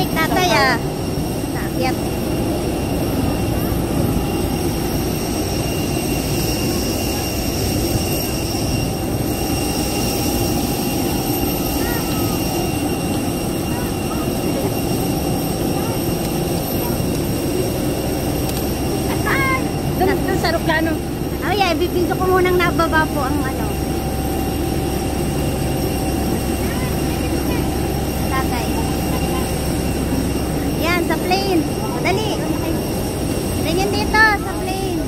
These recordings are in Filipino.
Balik tatay ah. Naakyat. Doon sa aeroplano. Oh yeah, ibibigyo ko munang nababa po ang ano. Tatay. Yan, sa plane. Dali. Tingin dito, sa plane.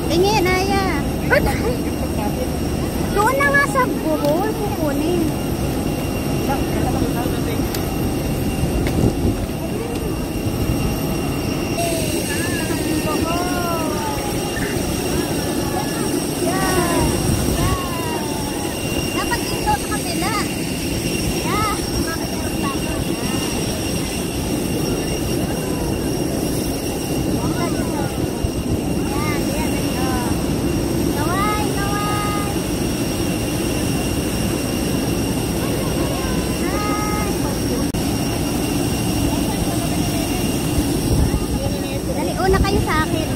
Tingin, Aya. Doon na nga sa buhol, kukunin. Dapat dito sa kabila. Yeah. Dali, una kayo sa akin.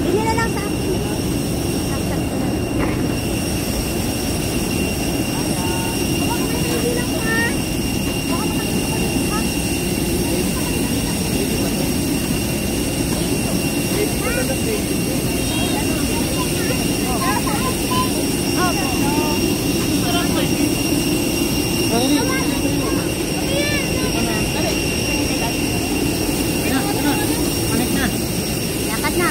Bili na lang sa akin. Saksak ko na. Bili lang ha. Yakat na.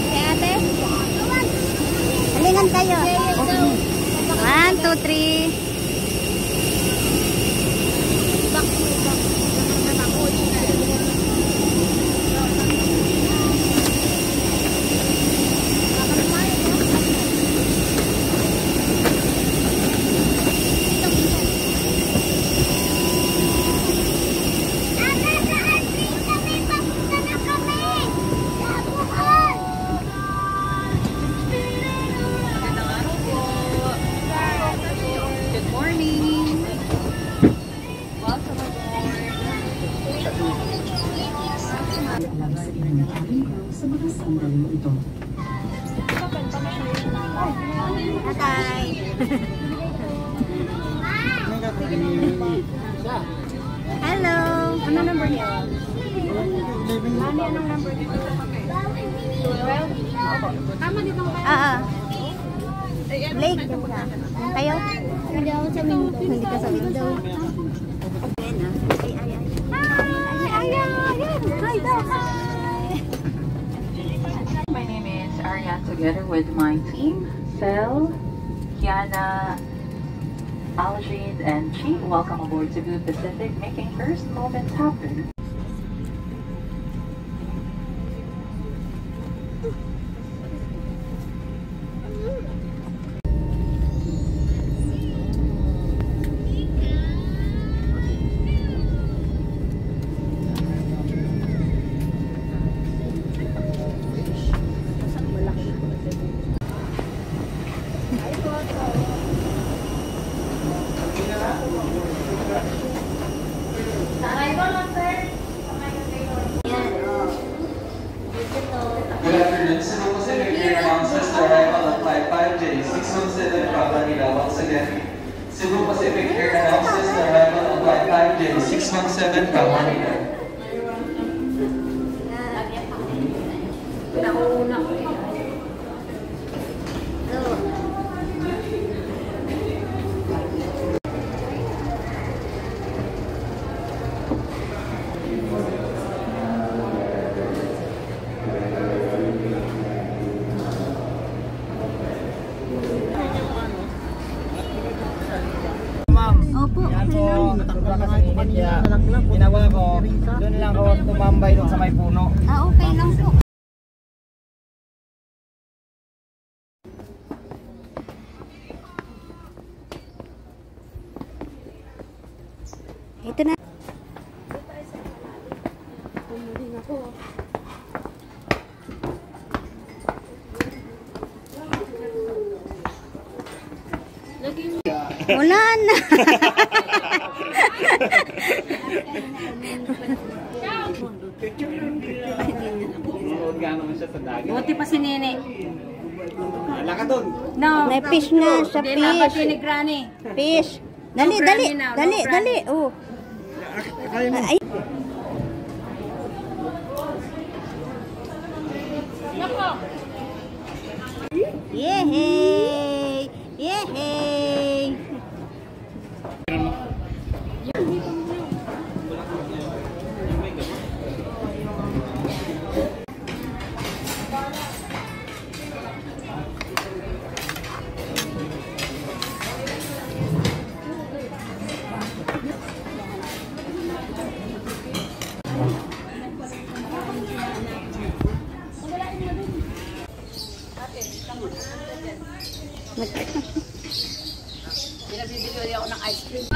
Kaya ate. Halingan kayo. 1, 2, 3. Sa mga sandaling ito. Tatay. Hello. Ano number niya? Nani, anong number dito sa kape? 12? Tama dito kayo? Oo. Blake. Kayo? Hindi ako sa window. Hindi ka sa window. My name is Arya, together with my team, Fel, Kiana, Algene, and Chi. Welcome aboard Cebu Pacific, making first moments happen. Good afternoon. Cebu Pacific Air announces the arrival of Flight 5J 617 from Manila. Once again, Cebu Pacific Air announces the arrival of Flight 5J 617 from Manila. Opo, Yan okay po, lang. natakbo na kasi init kaya ginawa ko, doon lang ako tumambay doon sa may puno. Ah, okay lang po. Wala na. Buti pa si Nene. Wala ka doon. No. May fish na siya, Hindi na pa fish. siya ni Granny. Fish. Dali, No dali. granny now, no Dali, granny. dali. Oh. Ay. Yehey! Yehey! Pinabibili ako ng ice cream.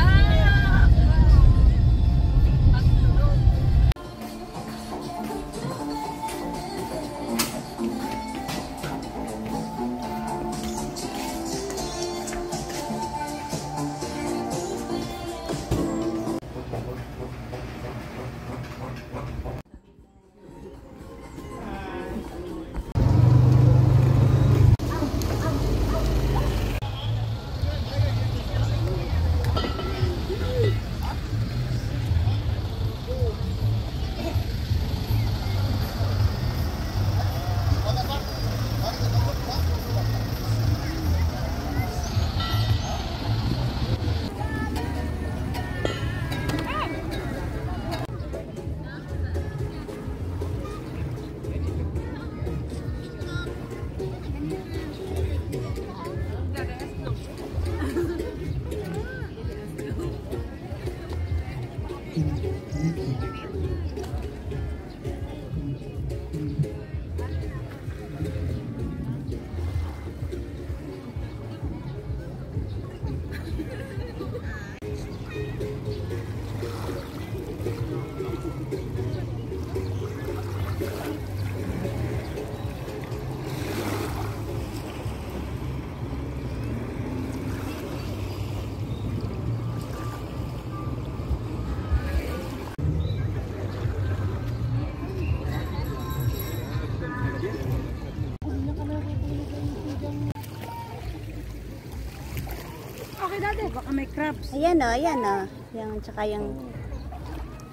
Okay, dati. Baka may crabs. Ayan o, ayan o. Yung, tsaka yung...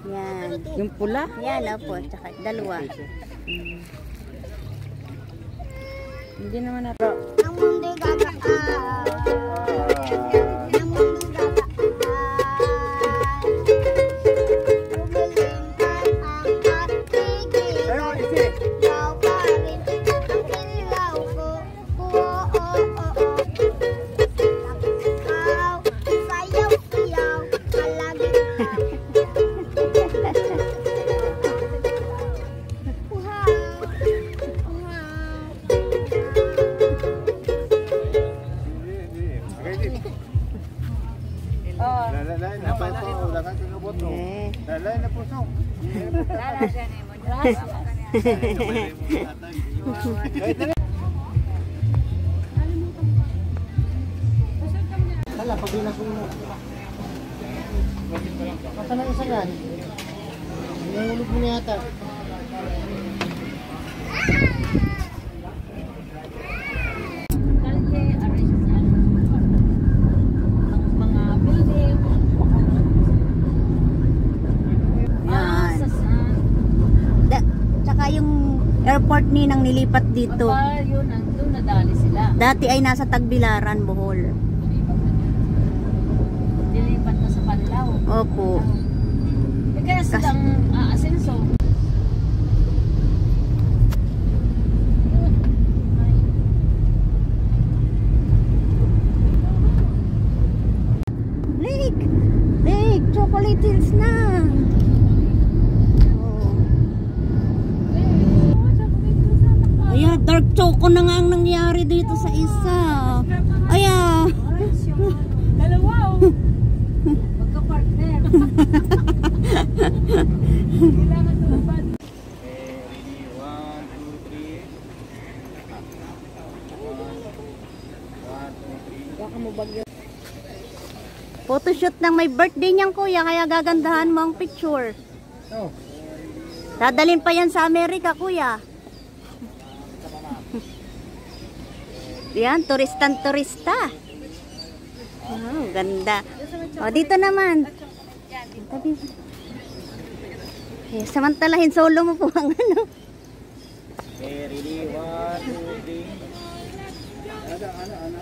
Yan. Yung pula? Yan o po, tsaka dalawa. Hindi naman natin. Ang mundo gagaan. Ang mundo gagaan. Lumilingkad ang patigil. Ikaw pa rin ang ilaw ko. Oo. Ikaw, sayaw-sayaw, kalagitnaan. Lalay na puso. Wala kang tinubot mo. Lalay na puso. Wala, pagbilang ko mo. Masa na isa yan? Nangulog mo na yata. Airport ni nang nilipat dito. Aba, yun, doon nadali sila. Dati ay nasa Tagbilaran, Bohol. Dilipat na sa Panlaw. Opo. Eh, kaya silang aasenso. Lake! Lake! Chocolate Hills na! Ayan, dark choco na nga ang nangyari dito sa isa. Ayan. Dalawa, oh. Magka-partner. Kailangan tumabad. mo bagyo. Photoshoot ng may birthday niyang kuya, kaya gagandahan mo ang picture. Oh. Dadalhin pa yan sa Amerika, kuya. Yan, turista. Wow, ganda. O, dito naman. Tabi. Eh, samantalahin solo mo po ang ano. Okay, ready, 1, 2, 3. Ano.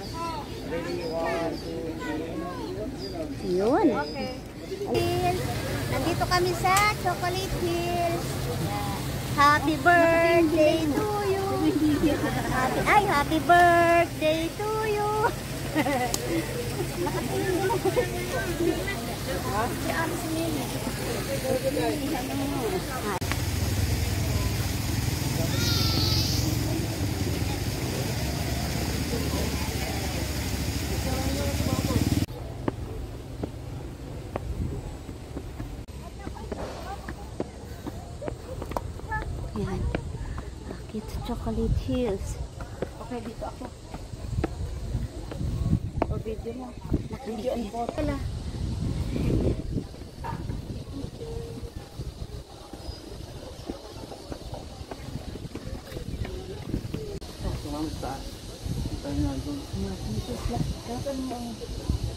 Ready, 1, 2, 3. Yun. Nandito kami sa Chocolate Hills. Happy birthday to you. Happy birthday to you. Yan. Akit sa Chocolate Hills. Okay, dito ako. O, video mo. Video and photo la.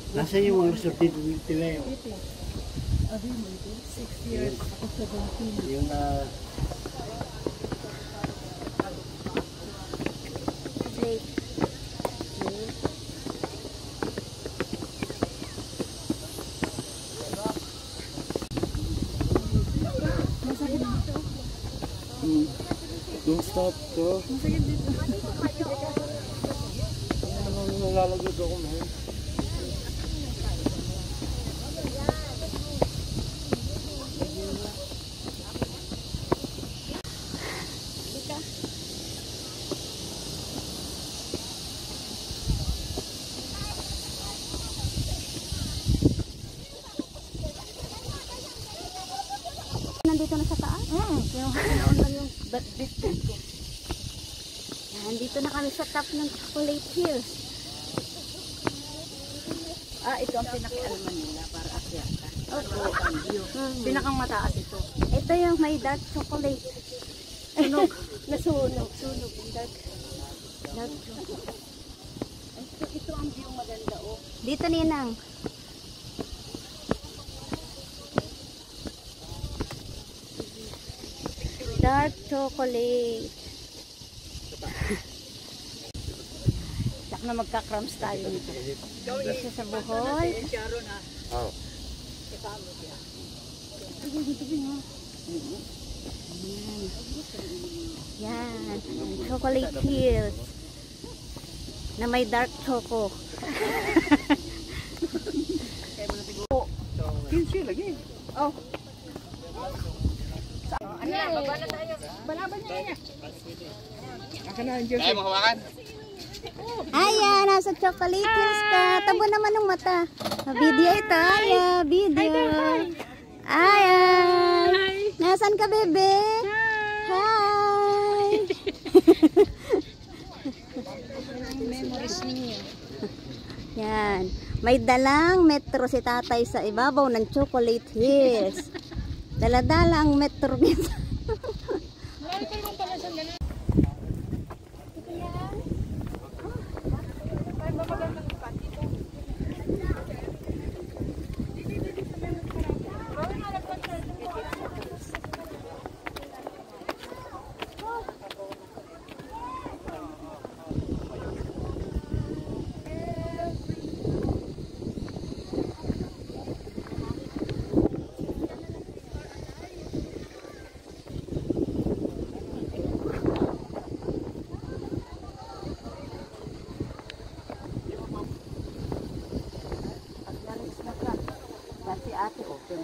Nasa yung mga resort dito nila yun? 6 years. Yung Plate. don't stop to. Masakit dito. Ano nalalagod ako man? Nandito na sa taas? Kinuha lang yung bit ko. Nandito na kami sa top ng Chocolate Hills. Ito ang pinaki-alman nila para akyata. Opo. Pinakang mataas ito. Ito yung may dark chocolate. Sunog. Nasunog. Sunog. Dark chocolate. Ito ang view maganda, oh. Dito, Ninang. Dark chocolate. Sak na magka-crumbs tayo nito. Dito sa Bohol. Oh. Yan. Chocolate Hills. Na may dark choco. Kinsi lagi. Oh. Ano na, baba na tayo. Balaban niya. Akan na, Jose. Kaya mahawakan. Ayan, nasa Chocolate Hills ka. Tabo naman ng mata. Video ito. Ayan, video. Ayan. Nasaan ka, bebe? Hi. Memories ninyo. Yan. May dalang metro si tatay sa ibabaw ng Chocolate Hills. Dala-dala ang metro dito. Si ate, open.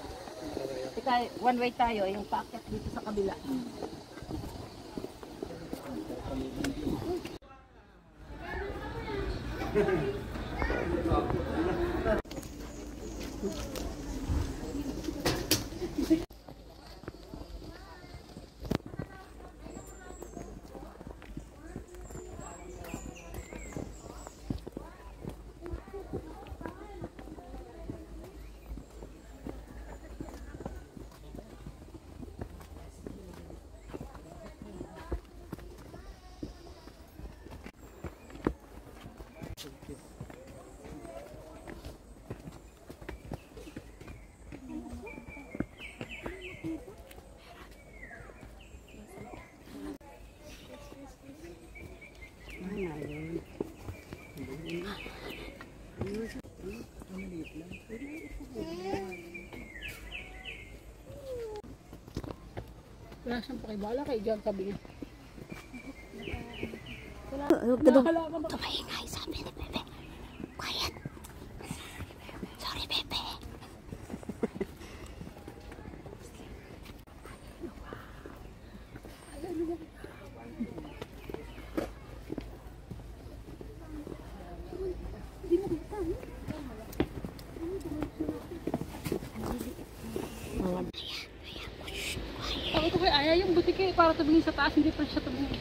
Teka, one way tayo, yung packet dito sa kabila. Wala siyang pakibala kay John, sabi niya. Tumaingay, sabi ni Bebe. Quiet. Sorry, Bebe. Ako ito kay Aya, yung butik eh, para tumingin sa taas, hindi pa siya tumingin.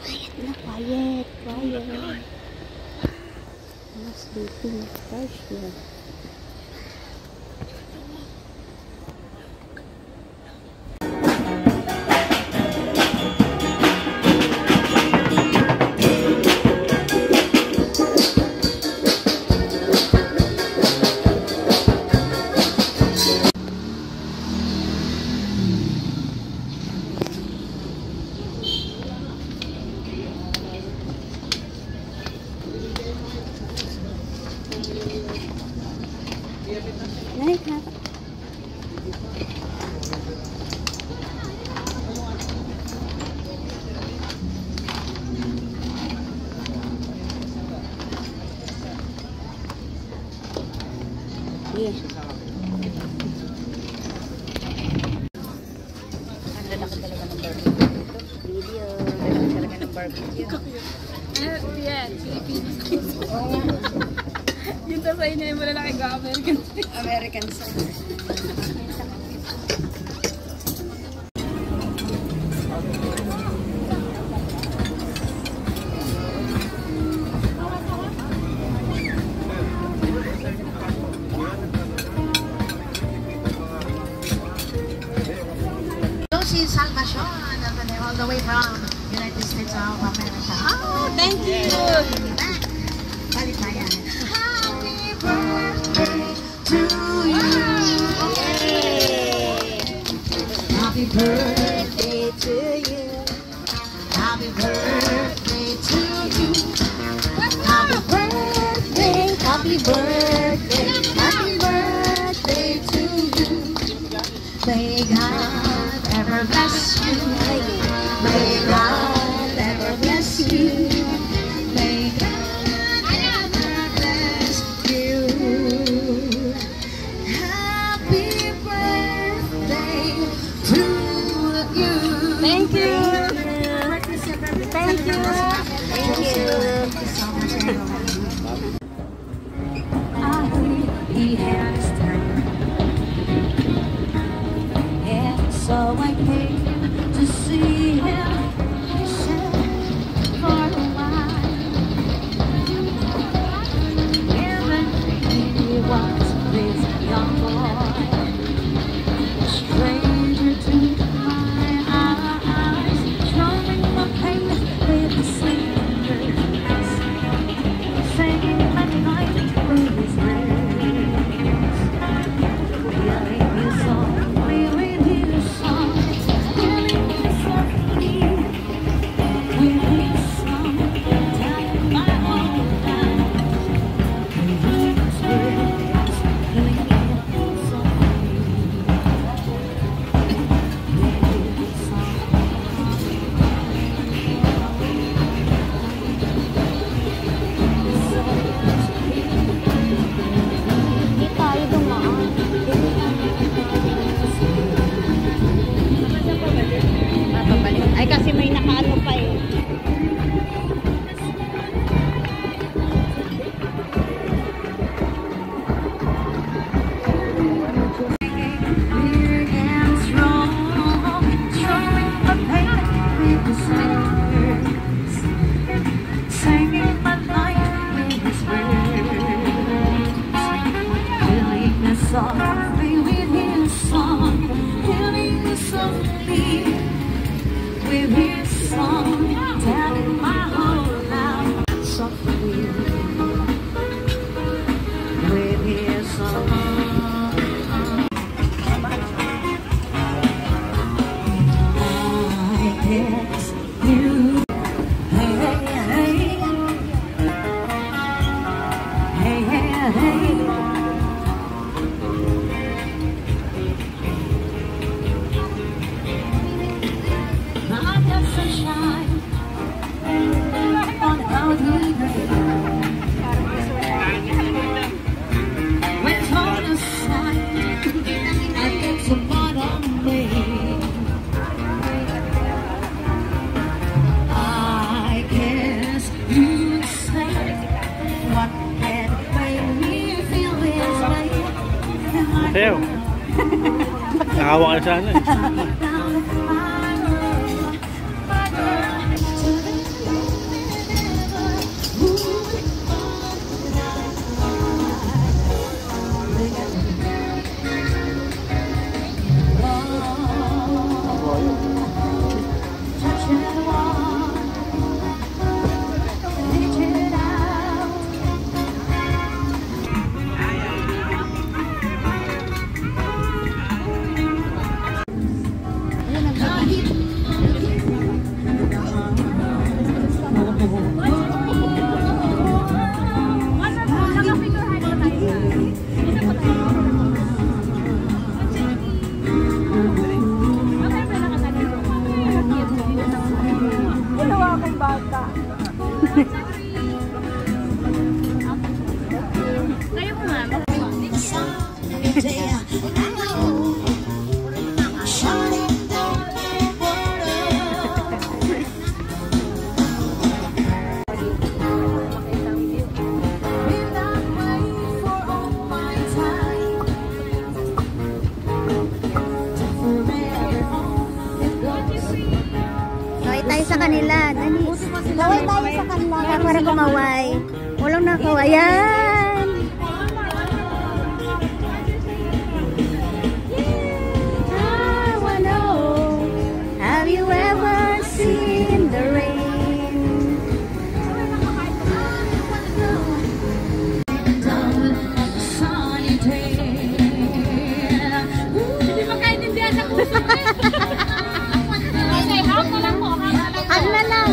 Quiet na, quiet. Quiet. Mas sleeping. Gosh, yeah. Naik na. Iya. Ang lalaki talaga ng barbecue. Video. Lalaki talaga ng barbecue. Yan, Philippines. Oo nga. Yung tasay niya yung malalaki ka, American. American style. Lucy Salvacion, all the way from United States of America. Oh, thank you. Balik na yan. Happy birthday to you. Happy birthday to you. Happy birthday to you. Happy birthday, happy birthday, happy birthday to you. May God ever bless you. May God ever bless you. May God ever bless you. Happy birthday to you. Thank you. Thank you. Thank you. He has turned. And so I came to see him. He said for a while. And then he was this young boy, a stranger to my eyes, showing my pain with the singers, singing my night with his lips, hearing his song, hearing his song, hearing his softly, with his song, telling my whole life, hearing his words, hearing his song, hearing his song. Hindi tayo dumaan. Mapabalik. Ay, kasi may nakaano pa eh. Clear and strong, showing my pain with his fingers, singing my life with his words, filling the softly with his song, filling the softly with his song. Nakawa kayo sa ano eh. Tayo sa kanila. Dali. Kaway tayo sa kanila. Para kumaway. Walang nakawayan. I wanna know, have you ever seen the rain? Hindi makaintindihan sa puso mo. Okay, half na lang po. Ano na lang?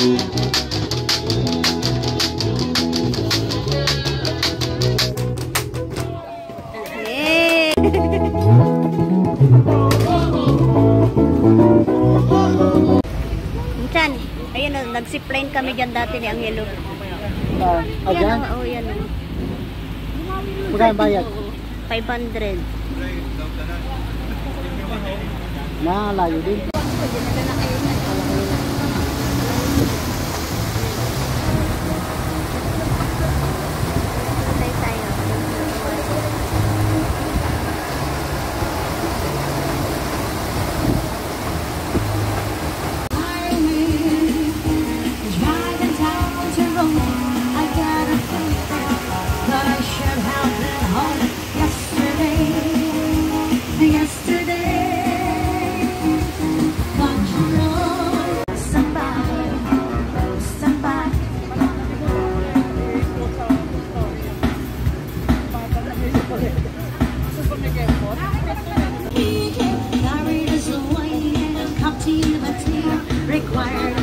Hey. Minsan, ayun o, nag-zipline kami dyan dati ni Angelo. Yan o, yan o. Magkano bayad? 500. Nakalayo din. Patay tayo. Driving down to Rome, I got a feeling that I should have been home yesterday. But you know, somebody. Married as a white and captivity required.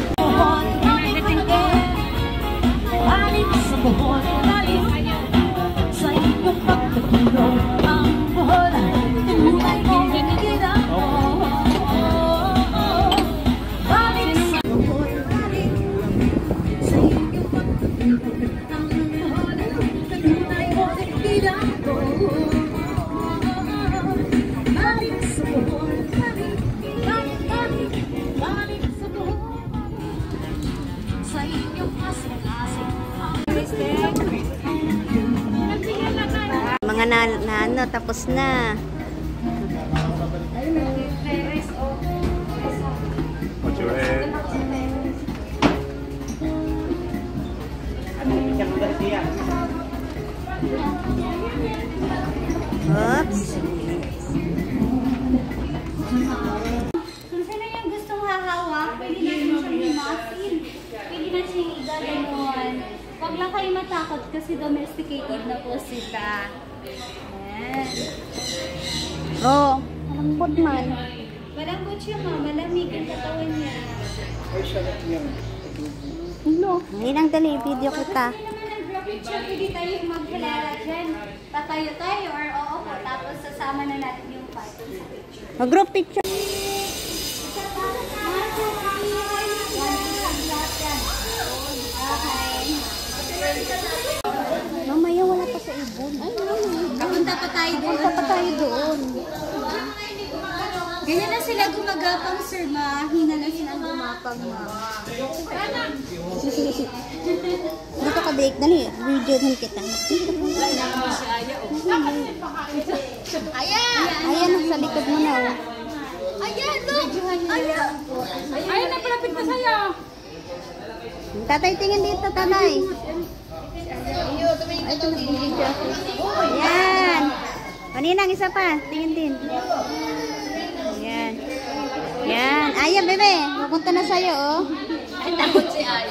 Mga na tapos na. What's your head? Oops. Kung sino yung gustong hahawak, pwede natin siyang limasin. Pwede na siyang igaganon. Huwag lang kayo matakot kasi domesticated na po sila. Ayan. Oh, malambot man. Malambot siya ma, malamig ang katawan niya. No, hinang dali, video kita. Pwede naman ang group picture, pwede tayo magkalala dyan. Tatayo tayo or oo po, tapos sasama na natin yung photo sa picture. Mag-group picture. Mamaya wala pa sa ibon. Ay, Kapunta pa tayo doon. punta pa tayo doon. Ganyan na sila gumagapang, sir. Mahina na sila gumapang, ma. Dito ka, Drake. Dali, video din kita. Ayan, sa likod mo na. Oh. Ayan, look! Ayan! Ayun na, palapit na sa'yo. Tatay, tingin dito, tatay. Ay, ito nag-video ako. Ayan. Kaninang isa pa. Tingin din. Ayan. Ayan. Ayan, bebe. Pupunta na sa'yo, oh. Ay, takot si Aya.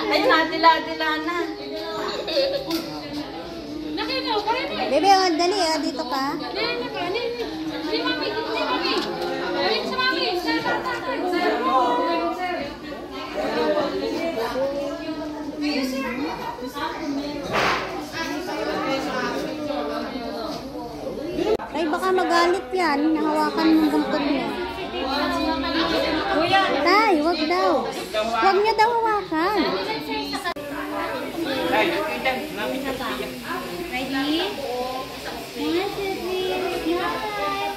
Ayun na, dila na. Bebe, oh, dali, oh. Dito ka. Ay, baka magalit yan. Nahawakan ng bungkod niya. Tay, wag daw. Wag niya daw hawakan. Ready? 1, 2, 3, smile!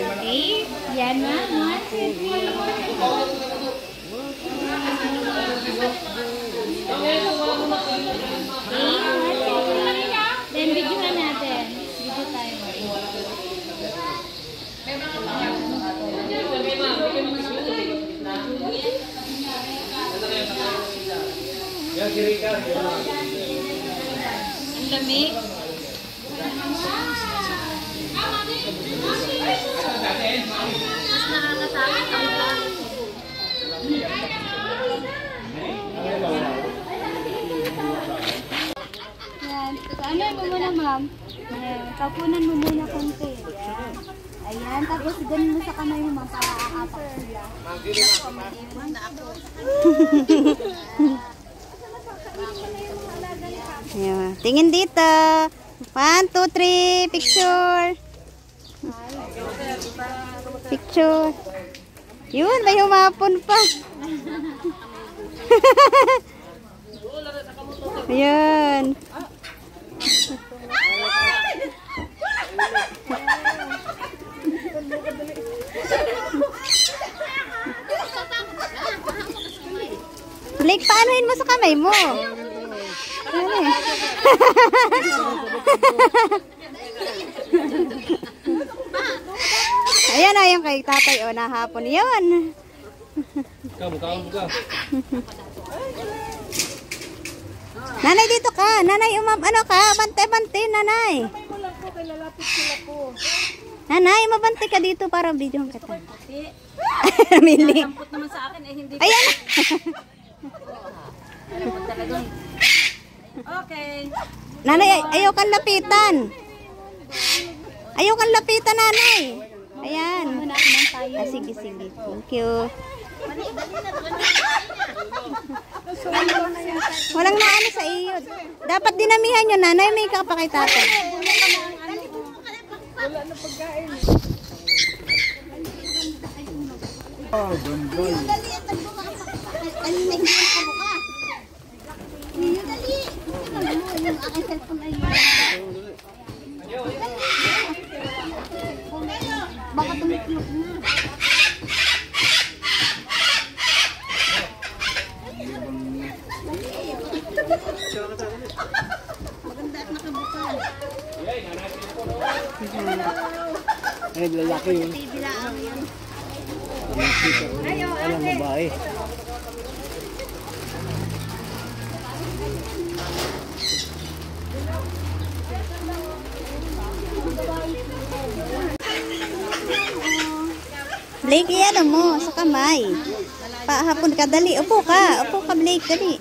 Okay, yan na. 1, 2, 3. Then, videohan natin. Video tayo. Ang lamig. Yan. Ano mo muna, ma'am? Ayan. Tapunan mo muna konti. Ayan. Ayan. Tapos ganun mo sa kamay mo, ma'am, para aapak sila. Ayan. Tingin dito. 1, 2, 3. Picture. Picture. Yun, may humapon pa. Ayan. Blake, paanohin mo sa kamay mo? Ano eh? Ayan na yung kay tatay o nahapon. Yun. Buka. Nanay dito ka. Nanay, ano ka? Bante-bante, nanay. Nanay, mabante ka dito para video kita. Mili. Samput naman sa akin, eh hindi ko. Ayan. Okay. Nanay, ayaw kang lapitan. Ayaw kang lapitan, nanay. Ayan. Ah, sige. Thank you. Walang naano sa iyo. Dapat dinamihan nyo, nanay. May kapakitatan. Wala na pagkain. Oh, gambol. Baka tumiklop na. Maganda at nakabukal. Ay, lalaki yun. Bibilaan mo yan. Alam babae. Blake, ano mo sa kamay. Pahapon ka, dali. Upo ka, Blake, dali.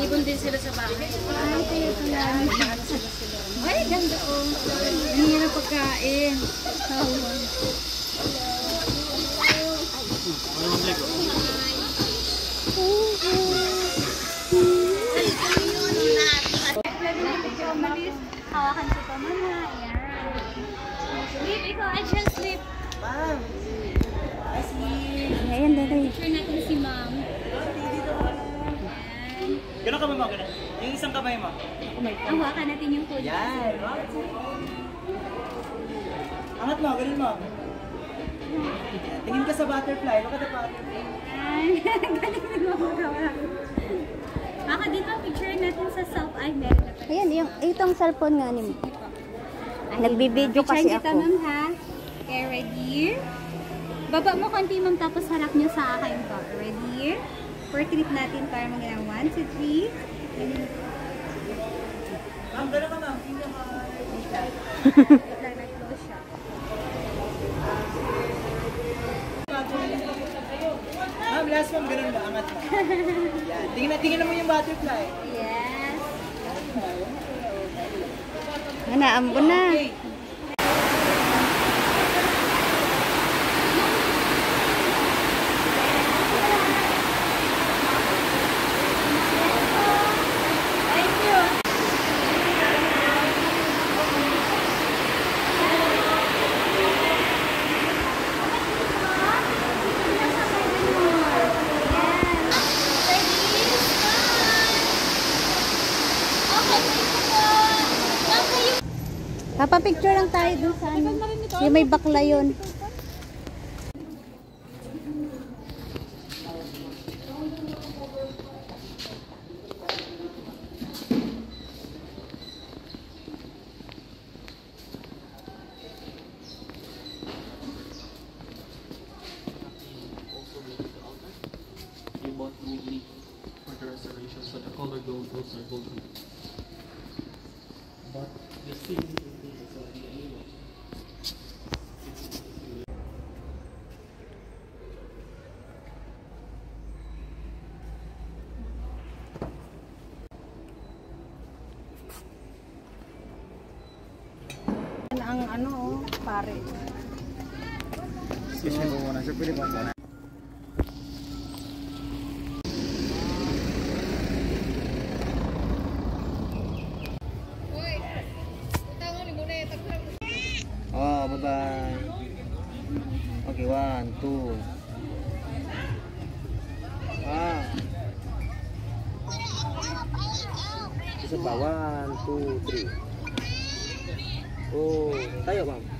Ibon din sila sa bahay. Ay, ganda ko. Hindi na pagkain. Hawakan ko pa muna. Ayan. Sleep, ikaw. I just sleep. Ayan, dali. Picture natin si ma'am. Gano'n kamay mo? Yung isang kamay mo? Hawakan natin yung food. Yan. Angat mo, ganun mo. Tingin ka sa butterfly. Look at the butterfly. Galing din mo magawa. Baka dito picture natin sa South Island. Ayan, itong cellphone nga ni mo. Nagbibideo kasi Picture kita, ako. ma'am, ha? Okay, ready? Baba mo konti, ma'am, tapos harap nyo sa akin to. Ready? Portrait natin para magandang 1, 2, 3. Ma'am, gano'n ka ma'am. Close siya. Ma'am, last ma'am, gano'n ba? Angat mo. Yan. Tingnan mo yung butterfly. Yes. Naambon na. Papapicture lang tayo dun sa ano. Yung may bakla yun. Ang ano, pare. Sisi mo muna siya, pwede ba muna? Oh, bye-bye. Okay, 1, 2. Isa pa, 1, 2, 3. Oh, tayo, ma'am.